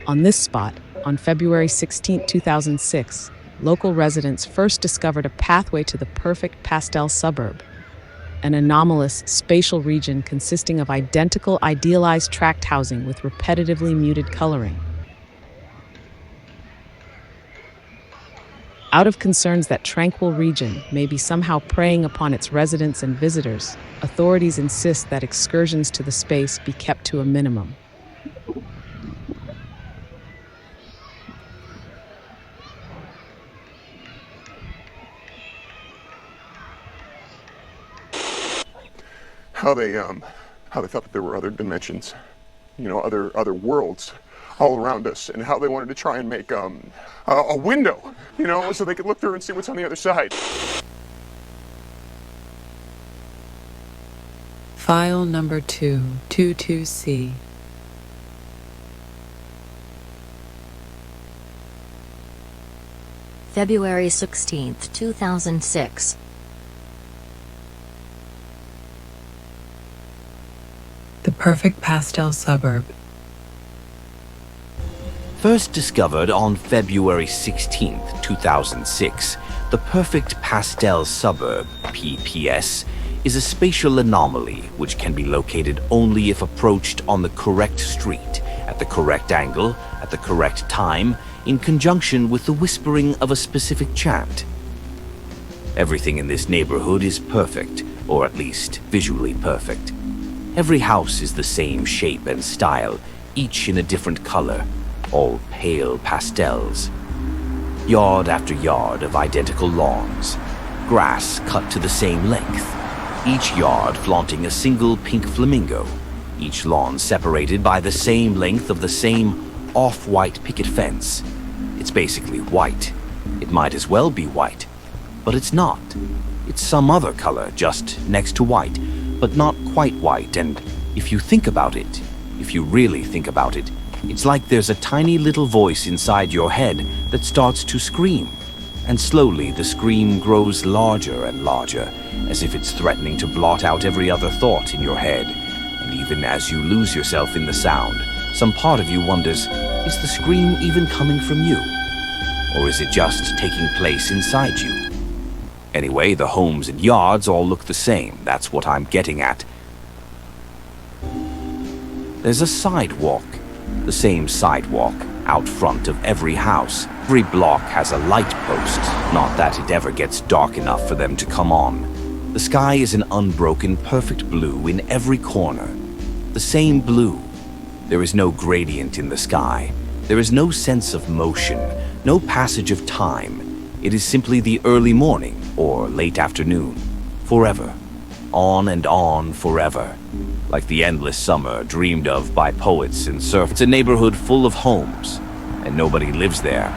On this spot, on February 16, 2006, local residents first discovered a pathway to the perfect Pastel suburb, an anomalous spatial region consisting of identical idealized tract housing with repetitively muted coloring. Out of concerns that tranquil region may be somehow preying upon its residents and visitors, authorities insist that excursions to the space be kept to a minimum. How they thought that there were other dimensions, other worlds all around us, and how they wanted to try and make a window, so they could look through and see what's on the other side. File number 222C. February 16th, 2006. The perfect pastel suburb. First discovered on February 16, 2006, the perfect pastel suburb, PPS, is a spatial anomaly which can be located only if approached on the correct street, at the correct angle, at the correct time, in conjunction with the whispering of a specific chant. Everything in this neighborhood is perfect, or at least visually perfect. Every house is the same shape and style, each in a different color, all pale pastels. Yard after yard of identical lawns, grass cut to the same length, each yard flaunting a single pink flamingo, each lawn separated by the same length of the same off-white picket fence. It's basically white. It might as well be white, but it's not. It's some other color just next to white, but not quite white, and if you think about it, if you really think about it, it's like there's a tiny little voice inside your head that starts to scream, and slowly the scream grows larger and larger, as if it's threatening to blot out every other thought in your head. And even as you lose yourself in the sound, some part of you wonders, is the scream even coming from you? Or is it just taking place inside you? Anyway, the homes and yards all look the same. That's what I'm getting at. There's a sidewalk. The same sidewalk out front of every house. Every block has a light post. Not that it ever gets dark enough for them to come on. The sky is an unbroken, perfect blue in every corner. The same blue. There is no gradient in the sky. There is no sense of motion, no passage of time. It is simply the early morning or late afternoon, forever, on forever, like the endless summer dreamed of by poets and surfers. It's a neighborhood full of homes, and nobody lives there.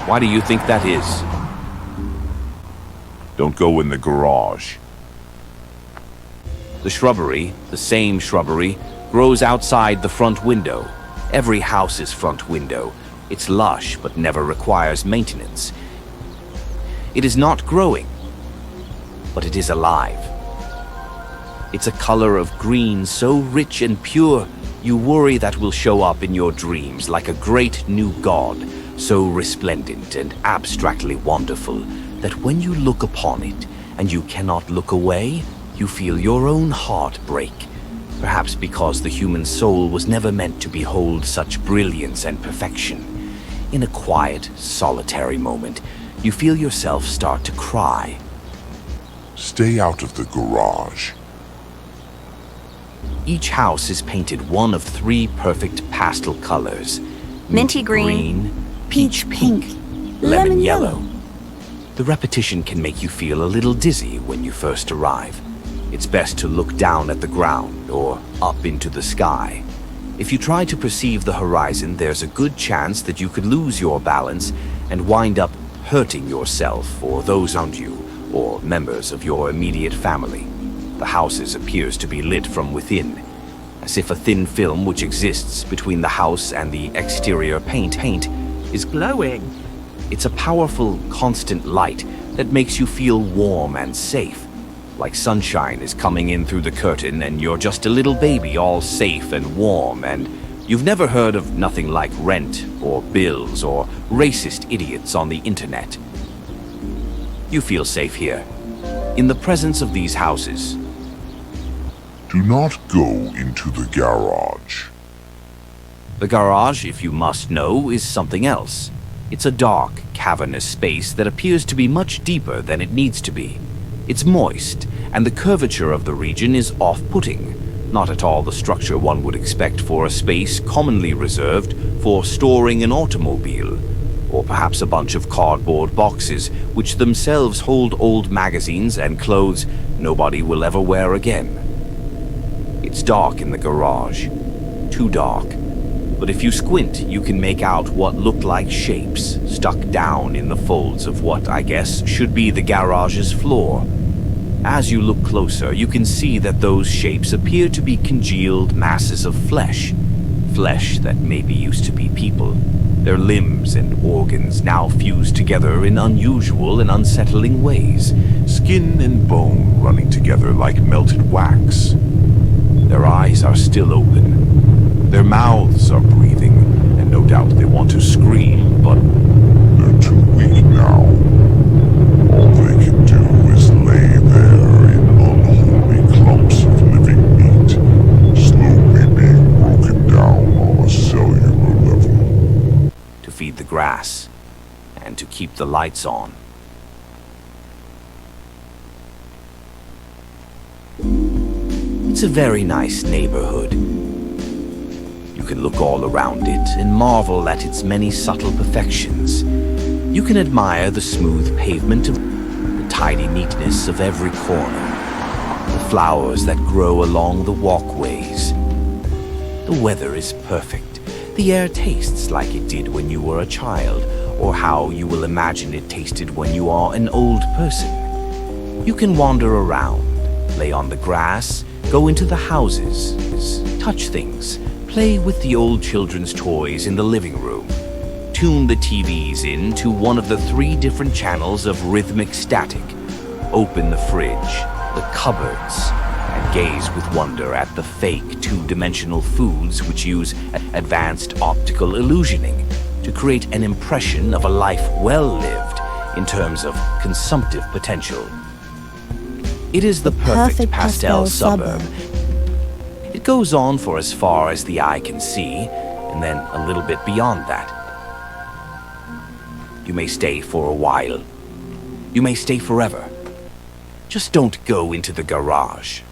Why do you think that is? Don't go in the garage. The shrubbery, the same shrubbery, grows outside the front window. Every house's front window. It's lush, but never requires maintenance. It is not growing, but it is alive. It's a color of green so rich and pure, you worry that will show up in your dreams like a great new god, so resplendent and abstractly wonderful that when you look upon it and you cannot look away, you feel your own heart break. Perhaps because the human soul was never meant to behold such brilliance and perfection. In a quiet, solitary moment, you feel yourself start to cry. Stay out of the garage. Each house is painted one of 3 perfect pastel colors. Minty green, peach pink, lemon yellow. The repetition can make you feel a little dizzy when you first arrive. It's best to look down at the ground or up into the sky. If you try to perceive the horizon, there's a good chance that you could lose your balance and wind up hurting yourself or those around you, or members of your immediate family. The house appears to be lit from within, as if a thin film which exists between the house and the exterior paint is glowing. It's a powerful, constant light that makes you feel warm and safe, like sunshine is coming in through the curtain and you're just a little baby all safe and warm, and You've never heard of nothing like rent, or bills, or racist idiots on the internet. You feel safe here, in the presence of these houses. Do not go into the garage. The garage, if you must know, is something else. It's a dark, cavernous space that appears to be much deeper than it needs to be. It's moist, and the curvature of the region is off-putting. Not at all the structure one would expect for a space commonly reserved for storing an automobile, or perhaps a bunch of cardboard boxes which themselves hold old magazines and clothes nobody will ever wear again. It's dark in the garage. Too dark. But if you squint, you can make out what look like shapes stuck down in the folds of what I guess should be the garage's floor. As you look closer, you can see that those shapes appear to be congealed masses of flesh. Flesh that maybe used to be people. Their limbs and organs now fused together in unusual and unsettling ways. Skin and bone running together like melted wax. Their eyes are still open. Their mouths are breathing, and no doubt they want to scream, but they're too weak now. All they can do is lay there in unholy clumps of living meat, slowly being broken down on a cellular level. to feed the grass and to keep the lights on. It's a very nice neighborhood. You can look all around it and marvel at its many subtle perfections. You can admire the smooth pavement, the tidy neatness of every corner, the flowers that grow along the walkways. The weather is perfect. The air tastes like it did when you were a child, or how you will imagine it tasted when you are an old person. You can wander around, lay on the grass, go into the houses, touch things, play with the old children's toys in the living room, tune the TVs in to one of the 3 different channels of rhythmic static, open the fridge, the cupboards, and gaze with wonder at the fake 2-dimensional foods which use advanced optical illusioning to create an impression of a life well lived in terms of consumptive potential. It is the perfect pastel suburb. It goes on for as far as the eye can see, and then a little bit beyond that. You may stay for a while. You may stay forever. Just don't go into the garage.